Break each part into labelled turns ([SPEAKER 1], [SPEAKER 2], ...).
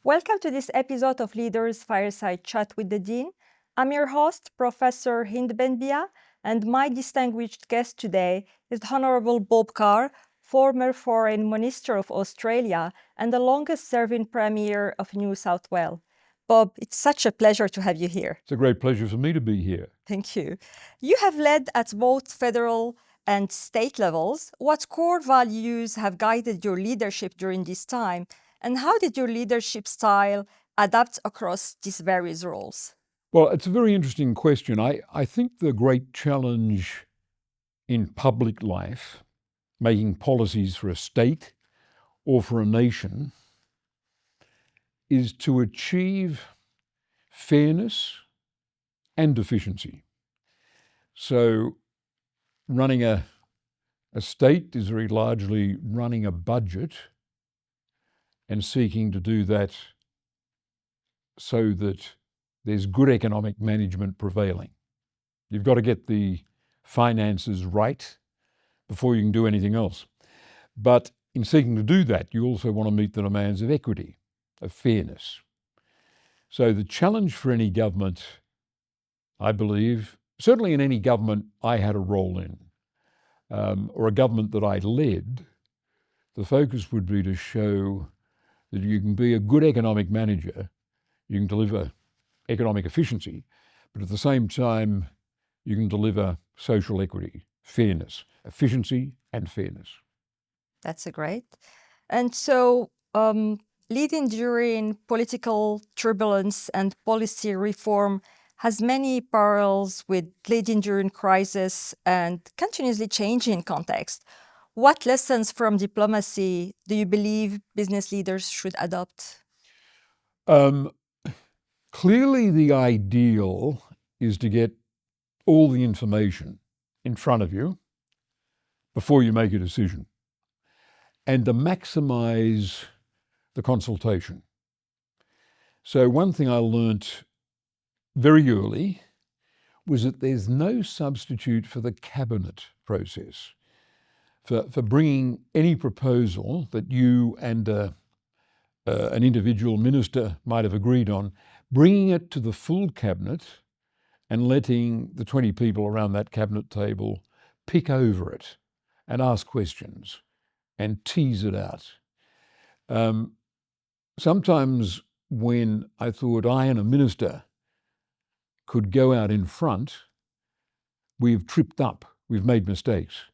[SPEAKER 1] Welcome to this episode of Leaders Fireside Chat with the Dean. I'm your host, Professor Hind Benbya, and my distinguished guest today is the Honorable Bob Carr, former Foreign Minister of Australia and the longest-serving Premier of New South Wales. Bob, it's such a pleasure to have you here.
[SPEAKER 2] It's a great pleasure for me to be here.
[SPEAKER 1] Thank you. You have led at both federal and state levels. What core values have guided your leadership during this time? And how did your leadership style adapt across these various roles?
[SPEAKER 2] Well, it's a very interesting question. I think the great challenge in public life, making policies for a state or for a nation, is to achieve fairness and efficiency. So running a state is very largely running a budget and seeking to do that so that there's good economic management prevailing. You've got to get the finances right before you can do anything else. But in seeking to do that, you also want to meet the demands of equity, of fairness. So the challenge for any government, I believe, certainly in any government I had a role in, or a government that I led, the focus would be to show that you can be a good economic manager, you can deliver economic efficiency, but at the same time, you can deliver social equity, fairness, efficiency and fairness.
[SPEAKER 1] That's great. And so, leading during political turbulence and policy reform has many parallels with leading during crisis and continuously changing context. What lessons from diplomacy do you believe business leaders should adopt?
[SPEAKER 2] Clearly, the ideal is to get all the information in front of you before you make a decision and to maximize the consultation. So one thing I learnt very early was that there's no substitute for the cabinet process, for bringing any proposal that you and an individual minister might have agreed on, bringing it to the full cabinet and letting the 20 people around that cabinet table pick over it and ask questions and tease it out. Sometimes when I thought I and a minister could go out in front, we've tripped up, we've made mistakes.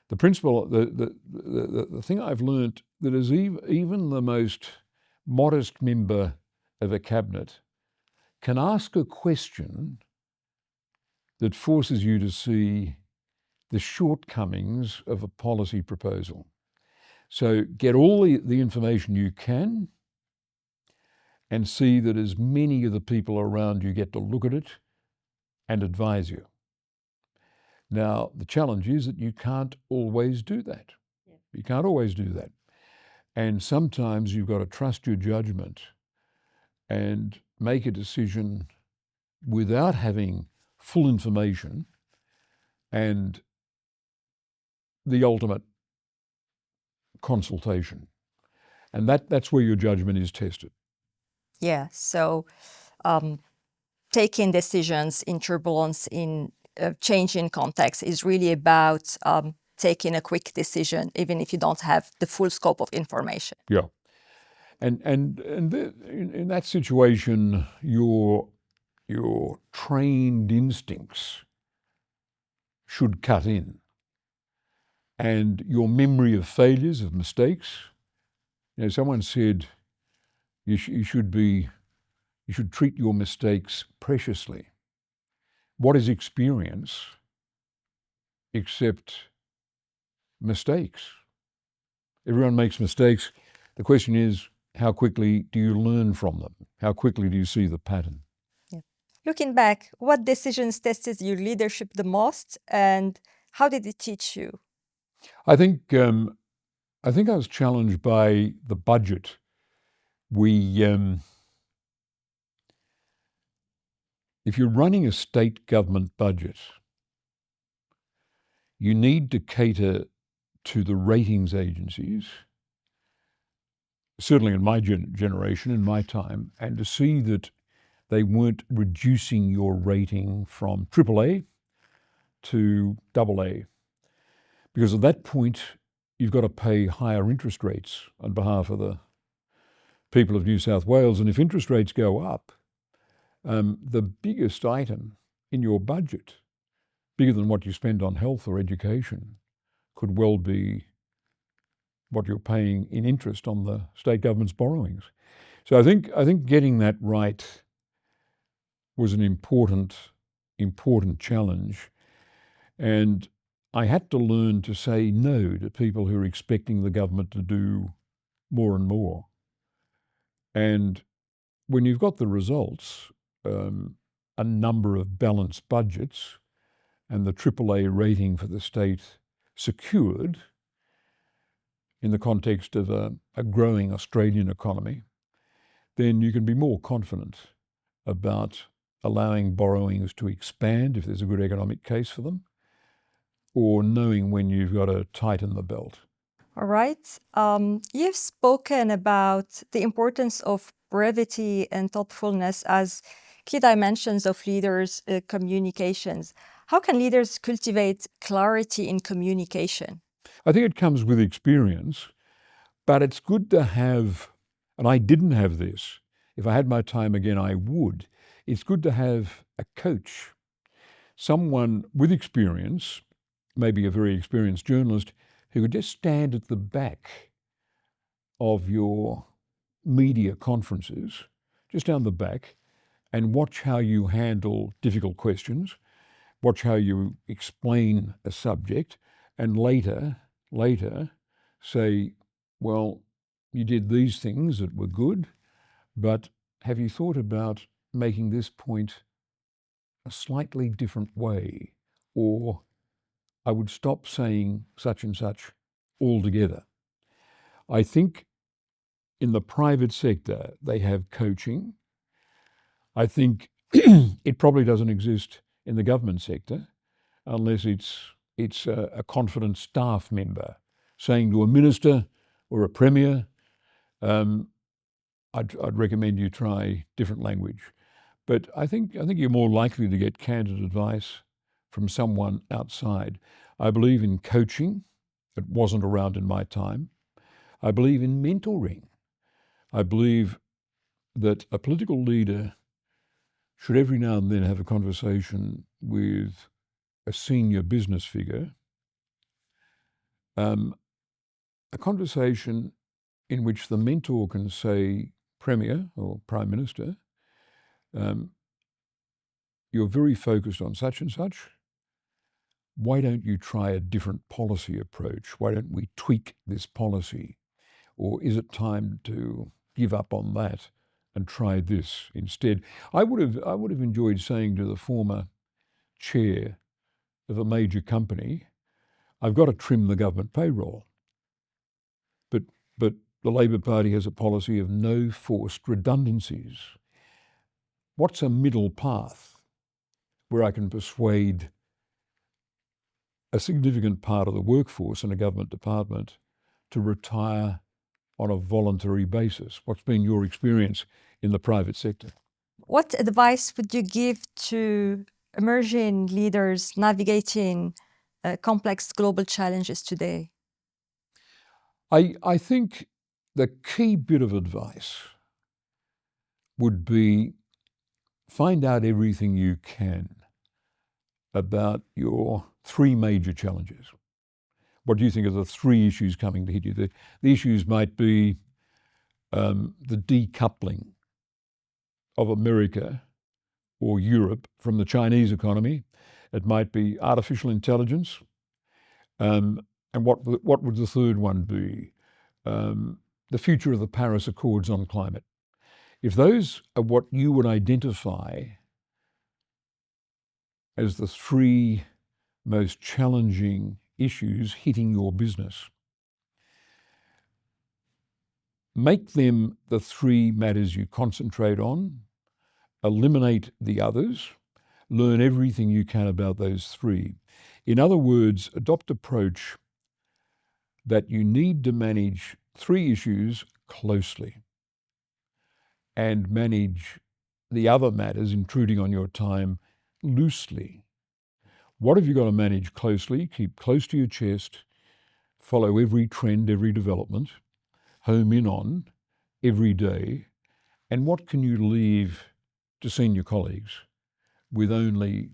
[SPEAKER 2] The principle, the thing I've learnt that is even the most modest member of a cabinet can ask a question that forces you to see the shortcomings of a policy proposal. So get all the information you can and see that as many of the people around you get to look at it and advise you. Now, the challenge is that you can't always do that. Yeah. You can't always do that. And sometimes you've got to trust your judgment and make a decision without having full information and the ultimate consultation. And that's where your judgment is tested.
[SPEAKER 1] Yeah, so taking decisions in turbulence, in changing context is really about taking a quick decision, even if you don't have the full scope of information.
[SPEAKER 2] Yeah. And in that situation, your trained instincts should cut in. And your memory of failures, of mistakes. You know, someone said you should treat your mistakes preciously. What is experience except mistakes? Everyone makes mistakes. The question is, how quickly do you learn from them? How quickly do you see the pattern?
[SPEAKER 1] Yeah. Looking back, what decisions tested your leadership the most, and how did it teach you?
[SPEAKER 2] I think I was challenged by the budget. If you're running a state government budget, you need to cater to the ratings agencies certainly in my generation, in my time, and to see that they weren't reducing your rating from AAA to AA. Because at that point, you've got to pay higher interest rates on behalf of the people of New South Wales. And if interest rates go up, the biggest item in your budget, bigger than what you spend on health or education, could well be what you're paying in interest on the state government's borrowings. So I think getting that right was an important challenge. And I had to learn to say no to people who are expecting the government to do more and more. And when you've got the results, a number of balanced budgets and the AAA rating for the state secured in the context of a growing Australian economy, then you can be more confident about allowing borrowings to expand if there's a good economic case for them, or knowing when you've got to tighten the belt.
[SPEAKER 1] All right. You've spoken about the importance of brevity and thoughtfulness as key dimensions of leaders' communications. How can leaders cultivate clarity in communication?
[SPEAKER 2] I think it comes with experience, but it's good to have, and I didn't have this. If I had my time again, I would. It's good to have a coach, someone with experience, maybe a very experienced journalist, who could just stand at the back of your media conferences, just down the back, and watch how you handle difficult questions, watch how you explain a subject, and later say, well, you did these things that were good, but have you thought about making this point a slightly different way? Or I would stop saying such and such altogether. I think in the private sector, they have coaching. I think it probably doesn't exist in the government sector unless it's a confident staff member saying to a minister or a premier, I'd recommend you try different language. But I think you're more likely to get candid advice from someone outside. I believe in coaching. It wasn't around in my time. I believe in mentoring. I believe that a political leader should every now and then have a conversation with a senior business figure, a conversation in which the mentor can say, Premier or Prime Minister, you're very focused on such and such. Why don't you try a different policy approach? Why don't we tweak this policy? Or is it time to give up on that and try this instead? I would have enjoyed saying to the former chair of a major company, I've got to trim the government payroll. But the Labor Party has a policy of no forced redundancies. What's a middle path where I can persuade a significant part of the workforce in a government department to retire on a voluntary basis? What's been your experience in the private sector?
[SPEAKER 1] What advice would you give to emerging leaders navigating complex global challenges today?
[SPEAKER 2] I think the key bit of advice would be find out everything you can about your three major challenges. What do you think are the three issues coming to hit you? The issues might be the decoupling of America or Europe from the Chinese economy. It might be artificial intelligence. And what would the third one be? The future of the Paris Accords on climate. If those are what you would identify as the three most challenging issues hitting your business, make them the three matters you concentrate on, eliminate the others, learn everything you can about those three. In other words, adopt an approach that you need to manage three issues closely and manage the other matters intruding on your time loosely. What have you got to manage closely? Keep close to your chest, follow every trend, every development, home in on every day, and what can you leave to senior colleagues with only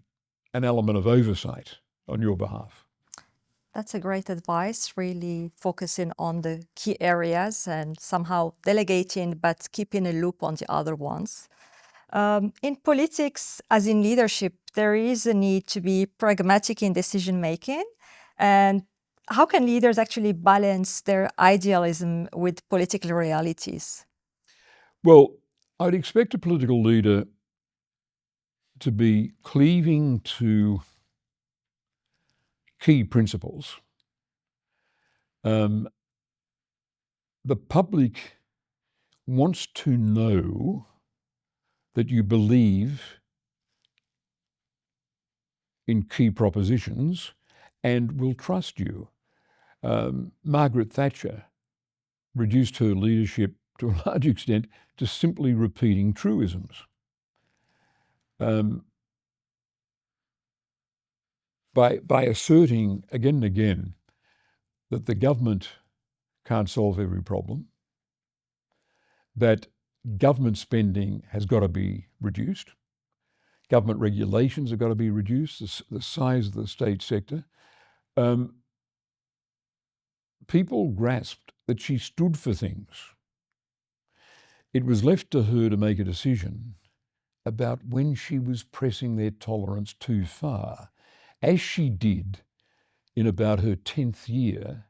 [SPEAKER 2] an element of oversight on your behalf?
[SPEAKER 1] That's a great advice, really focusing on the key areas and somehow delegating, but keeping a loop on the other ones. In politics, as in leadership, there is a need to be pragmatic in decision making. And how can leaders actually balance their idealism with political realities?
[SPEAKER 2] Well, I'd expect a political leader to be cleaving to key principles. The public wants to know that you believe in key propositions and will trust you. Margaret Thatcher reduced her leadership to a large extent to simply repeating truisms. By asserting again and again that the government can't solve every problem, that government spending has got to be reduced, government regulations have got to be reduced, the size of the state sector, people grasped that she stood for things. It was left to her to make a decision about when she was pressing their tolerance too far, as she did in about her 10th year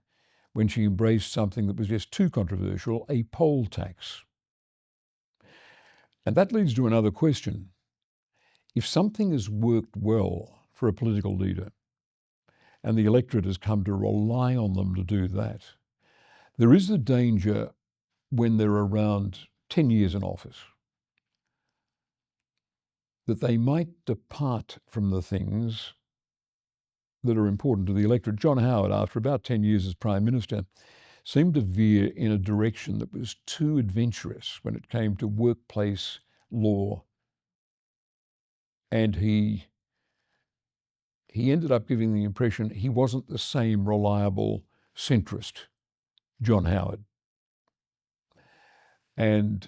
[SPEAKER 2] when she embraced something that was just too controversial, a poll tax. And that leads to another question. If something has worked well for a political leader and the electorate has come to rely on them to do that, there is the danger when they're around 10 years in office that they might depart from the things that are important to the electorate. John Howard, after about 10 years as Prime Minister, seemed to veer in a direction that was too adventurous when it came to workplace law. And he ended up giving the impression he wasn't the same reliable centrist John Howard. And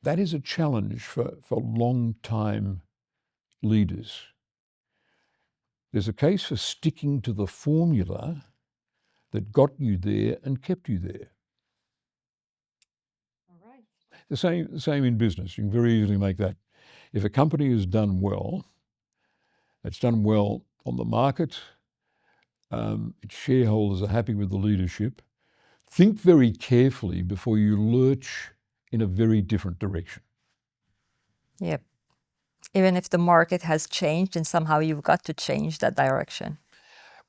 [SPEAKER 2] that is a challenge for long-time leaders. There's a case for sticking to the formula that got you there and kept you there.
[SPEAKER 1] All right.
[SPEAKER 2] The same in business. You can very easily make that. If a company has done well, it's done well on the market, its shareholders are happy with the leadership, think very carefully before you lurch in a very different direction.
[SPEAKER 1] Yep. Even if the market has changed and somehow you've got to change that direction.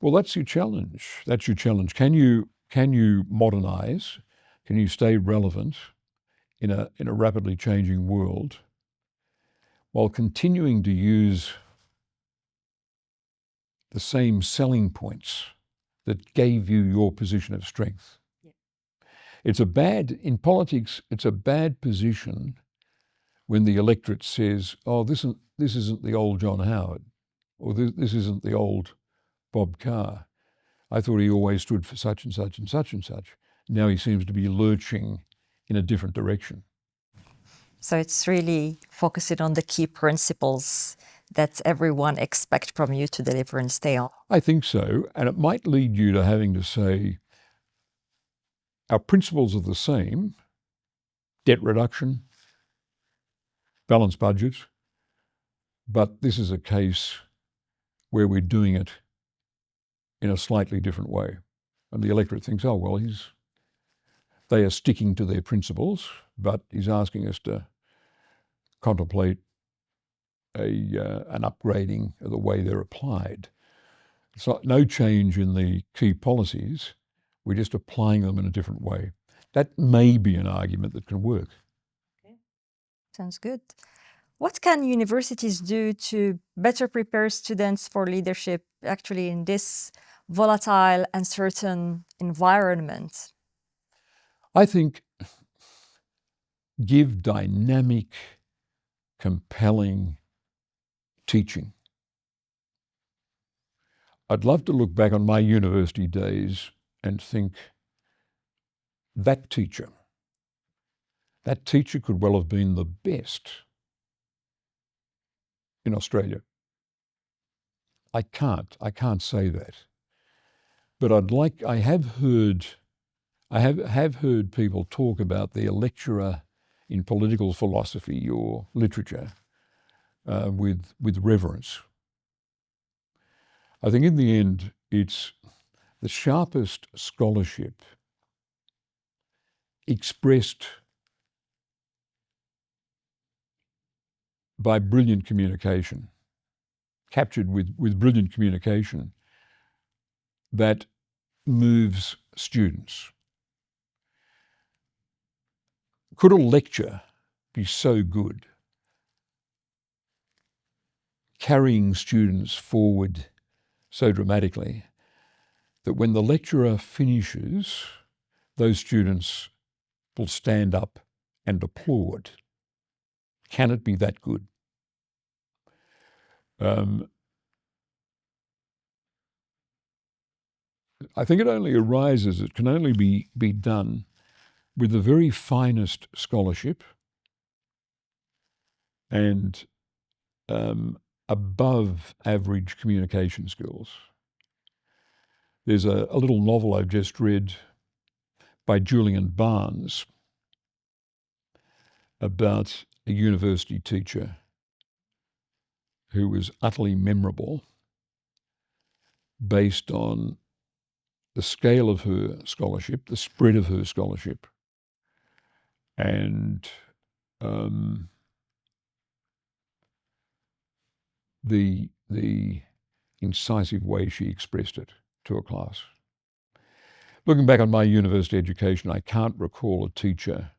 [SPEAKER 2] Well, that's your challenge. That's your challenge. Can you modernize? Can you stay relevant in a rapidly changing world while continuing to use the same selling points that gave you your position of strength? Yeah. In politics, it's a bad position when the electorate says, oh, this isn't the old John Howard, or this isn't the old Bob Carr. I thought he always stood for such and such and such and such. Now he seems to be lurching in a different direction.
[SPEAKER 1] So it's really focusing on the key principles that everyone expects from you to deliver and stay on.
[SPEAKER 2] I think so. And it might lead you to having to say, our principles are the same: debt reduction, balanced budget, but this is a case where we're doing it in a slightly different way. And the electorate thinks, oh, well, they are sticking to their principles, but he's asking us to contemplate an upgrading of the way they're applied. It's no change in the key policies, we're just applying them in a different way. That may be an argument that can work.
[SPEAKER 1] Okay. Sounds good. What can universities do to better prepare students for leadership actually in this volatile, uncertain environment?
[SPEAKER 2] I think give dynamic, compelling teaching. I'd love to look back on my university days and think that teacher could well have been the best in Australia. I can't say that. But I have heard people talk about their lecturer in political philosophy or literature with reverence. I think in the end, it's the sharpest scholarship expressed by brilliant communication, captured with brilliant communication, that moves students. Could a lecture be so good, carrying students forward so dramatically, that when the lecturer finishes, those students will stand up and applaud? Can it be that good? I think it can only be done with the very finest scholarship and above average communication skills. There's a little novel I've just read by Julian Barnes about a university teacher who was utterly memorable based on the scale of her scholarship, the spread of her scholarship, and the incisive way she expressed it to a class. Looking back on my university education, I can't recall a teacher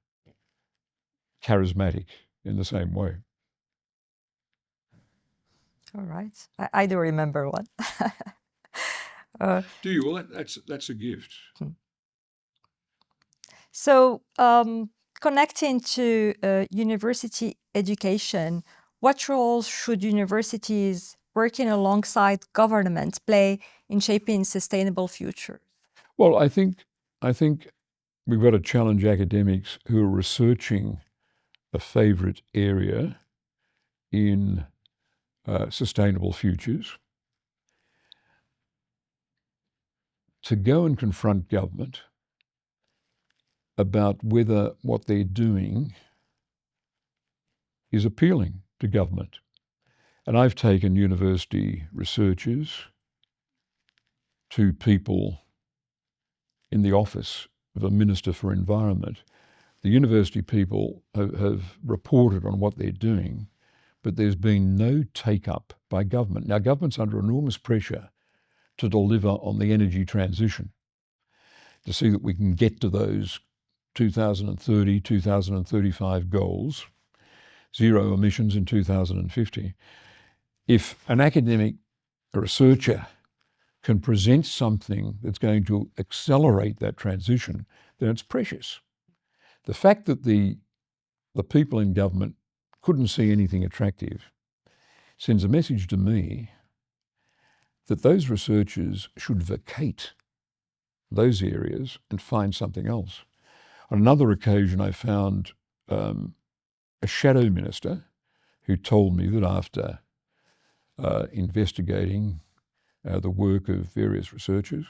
[SPEAKER 2] charismatic in the same way.
[SPEAKER 1] All right. I do remember one.
[SPEAKER 2] Do you? Well, that's a gift.
[SPEAKER 1] So, connecting to university education, what roles should universities working alongside government play in shaping sustainable futures?
[SPEAKER 2] Well, I think we've got to challenge academics who are researching a favourite area in sustainable futures to go and confront government about whether what they're doing is appealing to government. And I've taken university researchers to people in the office of a Minister for Environment. The university people have reported on what they're doing, but there's been no take-up by government. Now, government's under enormous pressure to deliver on the energy transition, to see that we can get to those 2030, 2035 goals, zero emissions in 2050. If an academic, a researcher, can present something that's going to accelerate that transition, then it's precious. The fact that the people in government couldn't see anything attractive sends a message to me that those researchers should vacate those areas and find something else. On another occasion, I found a shadow minister who told me that after investigating the work of various researchers,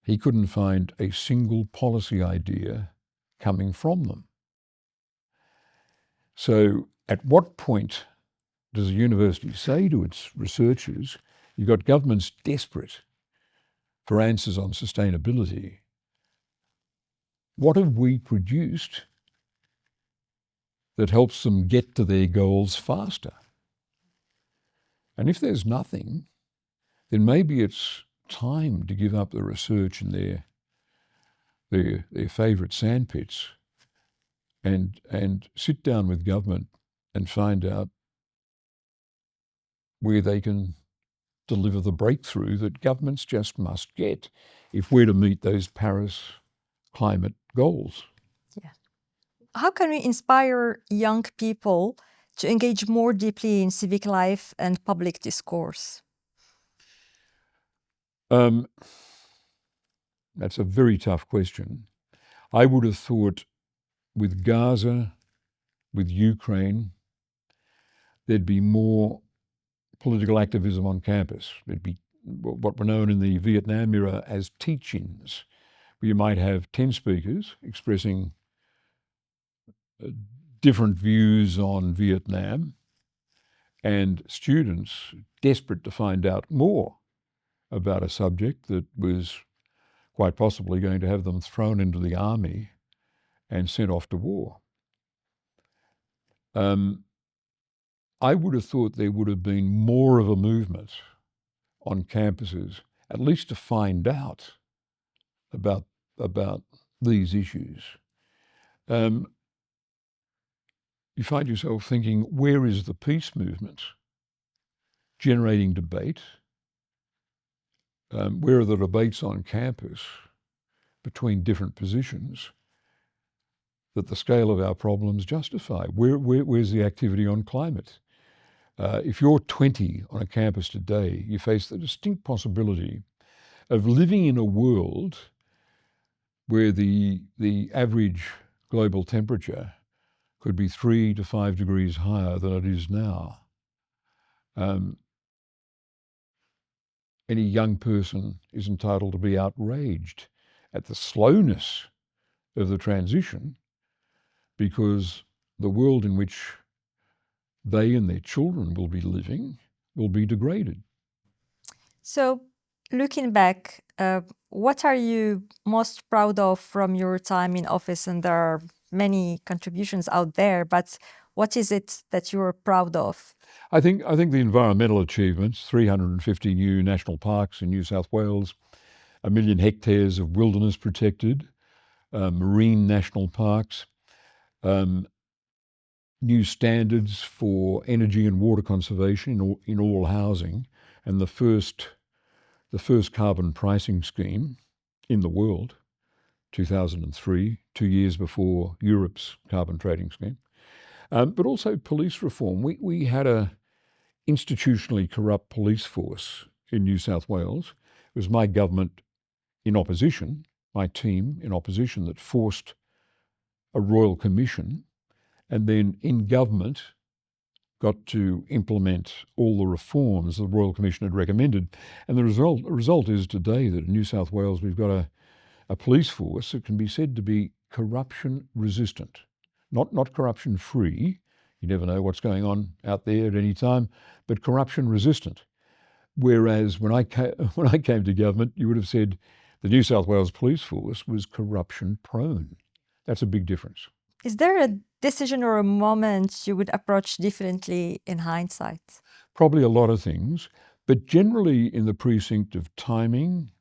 [SPEAKER 2] he couldn't find a single policy idea coming from them. So at what point does a university say to its researchers, you've got governments desperate for answers on sustainability, what have we produced that helps them get to their goals faster? And if there's nothing, then maybe it's time to give up the research in their favourite sandpits and sit down with government and find out where they can deliver the breakthrough that governments just must get if we're to meet those Paris climate goals.
[SPEAKER 1] Yeah. How can we inspire young people to engage more deeply in civic life and public discourse?
[SPEAKER 2] That's a very tough question. I would have thought with Gaza, with Ukraine, there'd be more political activism on campus. There'd be what were known in the Vietnam era as teach-ins, where you might have 10 speakers expressing different views on Vietnam, and students desperate to find out more about a subject that was quite possibly going to have them thrown into the army and sent off to war. I would have thought there would have been more of a movement on campuses, at least to find out about these issues. You find yourself thinking, where is the peace movement generating debate? Where are the debates on campus between different positions that the scale of our problems justify? Where's the activity on climate? If you're 20 on a campus today, you face the distinct possibility of living in a world where the average global temperature could be 3 to 5 degrees higher than it is now. Any young person is entitled to be outraged at the slowness of the transition, because the world in which they and their children will be living will be degraded.
[SPEAKER 1] So, looking back, what are you most proud of from your time in office? And there are many contributions out there, but what is it that you're proud of?
[SPEAKER 2] I think the environmental achievements, 350 new national parks in New South Wales, 1 million hectares of wilderness protected, marine national parks, new standards for energy and water conservation in all housing, and the first carbon pricing scheme in the world, 2003, 2 years before Europe's carbon trading scheme. But also police reform. We had a institutionally corrupt police force in New South Wales. It was my government in opposition, my team in opposition, that forced a royal commission, and then in government got to implement all the reforms the Royal Commission had recommended. And the result is today that in New South Wales we've got a police force that can be said to be corruption resistant, not corruption free. You never know what's going on out there at any time, but corruption resistant. Whereas when I came to government, you would have said the New South Wales police force was corruption prone. That's a big difference.
[SPEAKER 1] Is there a decision or a moment you would approach differently in hindsight?
[SPEAKER 2] Probably a lot of things, but generally in the precinct of timing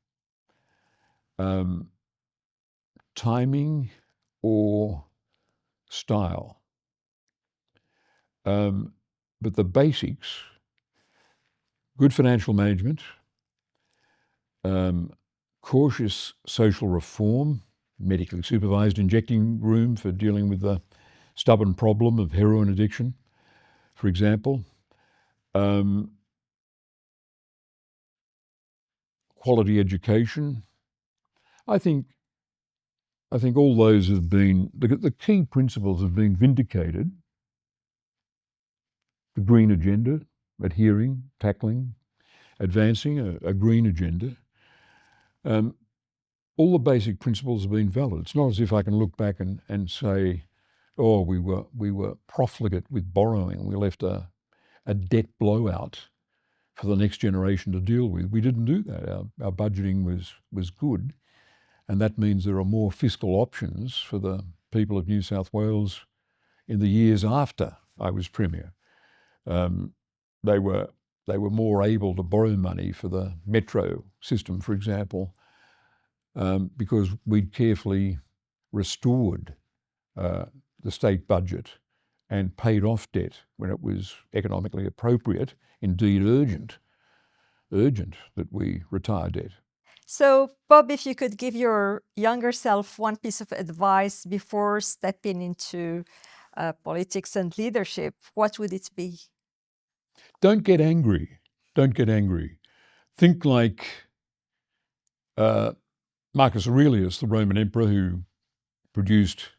[SPEAKER 2] or style. But the basics, good financial management, cautious social reform, medically supervised injecting room for dealing with the stubborn problem of heroin addiction, for example. Quality education. I think all those have been, the key principles have been vindicated. The green agenda, adhering, tackling, advancing a green agenda. All the basic principles have been valid. It's not as if I can look back and say, oh, we were profligate with borrowing. We left a debt blowout for the next generation to deal with. We didn't do that. Our budgeting was good, and that means there are more fiscal options for the people of New South Wales in the years after I was Premier. They were more able to borrow money for the metro system, for example, because we'd carefully restored the state budget and paid off debt when it was economically appropriate, indeed urgent that we retire debt.
[SPEAKER 1] So, Bob, if you could give your younger self one piece of advice before stepping into politics and leadership, what would it be?
[SPEAKER 2] Don't get angry. Don't get angry. Think like Marcus Aurelius, the Roman emperor who produced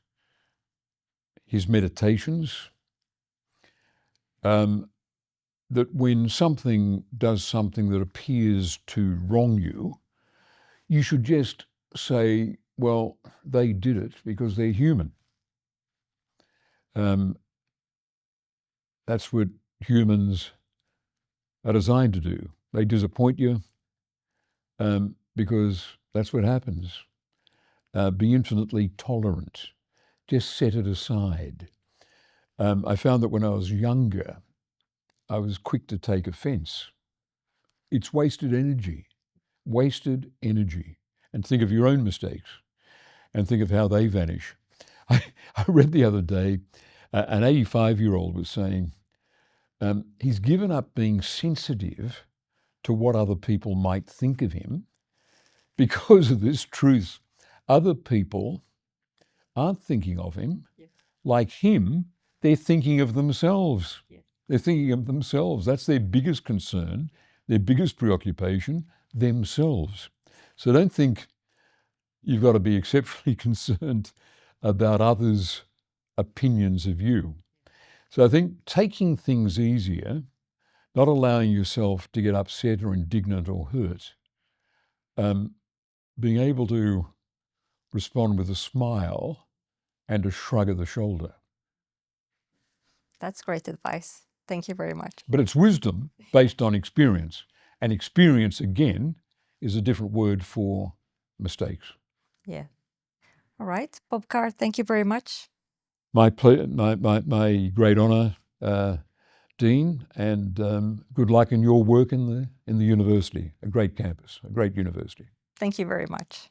[SPEAKER 2] his Meditations, that when something does something that appears to wrong you, you should just say, well, they did it because they're human. That's what humans are designed to do. They disappoint you because that's what happens. Be infinitely tolerant. Just set it aside. I found that when I was younger, I was quick to take offense. It's wasted energy. And think of your own mistakes and think of how they vanish. I read the other day, an 85-year-old was saying, he's given up being sensitive to what other people might think of him because of this truth. Other people aren't thinking of him. Yes. Like him, they're thinking of themselves. Yes. They're thinking of themselves. That's their biggest concern, their biggest preoccupation, themselves. So don't think you've got to be exceptionally concerned about others' opinions of you. So I think taking things easier, not allowing yourself to get upset or indignant or hurt, being able to respond with a smile and a shrug of the shoulder.
[SPEAKER 1] That's great advice. Thank you very much.
[SPEAKER 2] But it's wisdom based on experience. And experience, again, is a different word for mistakes.
[SPEAKER 1] Yeah. All right. Bob Carr, thank you very much.
[SPEAKER 2] My great honour, Dean, and good luck in your work in the university. A great campus, a great university.
[SPEAKER 1] Thank you very much.